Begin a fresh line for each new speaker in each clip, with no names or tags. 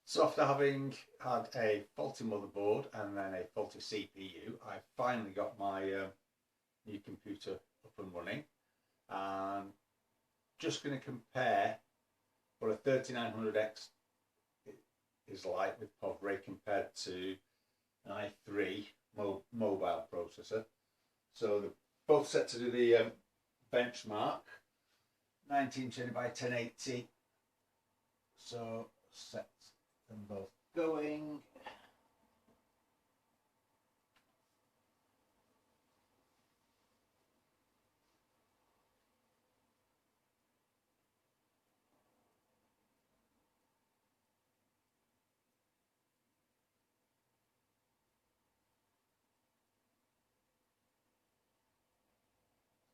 So after having had a faulty motherboard and then a faulty CPU, I finally got my new computer up and running, and just going to compare what a 3900X is like with POV-ray compared to an i3 mobile processor. So they're both set to do the benchmark 1920 by 1080. So set them both going.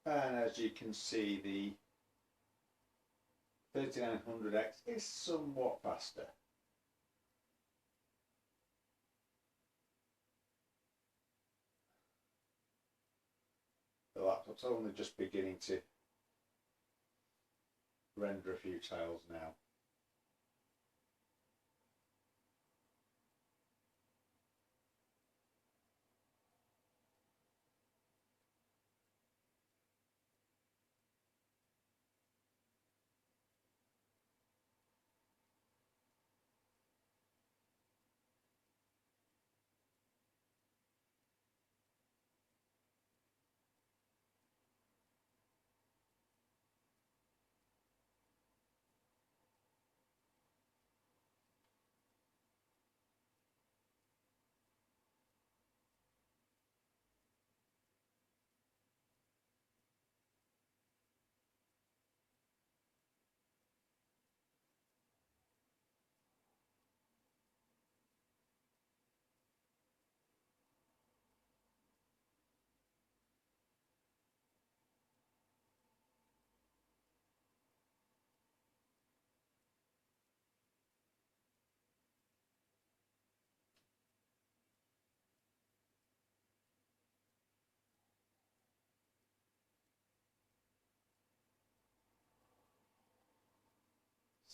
And as you can see, the 3900X is somewhat faster. The laptop's only just beginning to render a few tiles now.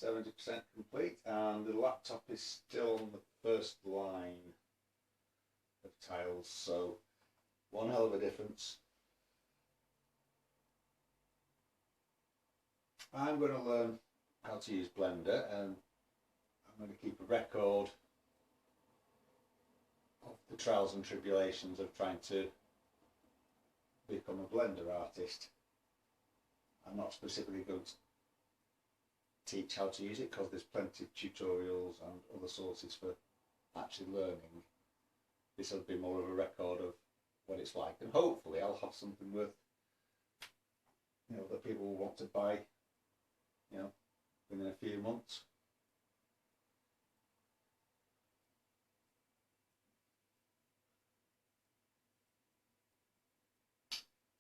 %70 complete, and the laptop is still on the first line of tiles, so one hell of a difference. I'm going to learn how to use Blender, and I'm going to keep a record of the trials and tribulations of trying to become a Blender artist. I'm not specifically going to teach how to use it, because there's plenty of tutorials and other sources for actually learning. This will be more of a record of what it's like, and hopefully I'll have something worth, that people will want to buy, within a few months.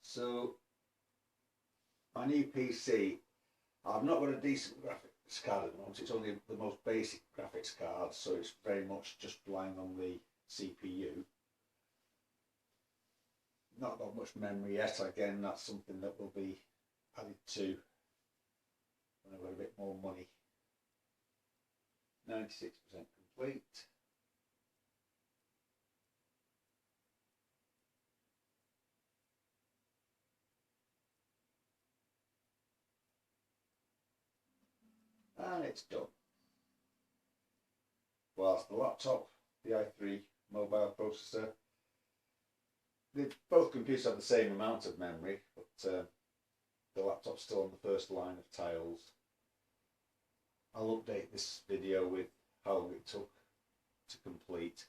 So my new PC, I've not got a decent graphics card at the moment. It's only the most basic graphics card, so it's very much just relying on the CPU. Not got much memory yet. Again, that's something that will be added to when I've got a bit more money. 96% complete. And it's done. Whilst the laptop, the i3 mobile processor, both computers have the same amount of memory, but the laptop's still on the first line of tiles. I'll update this video with how long it took to complete.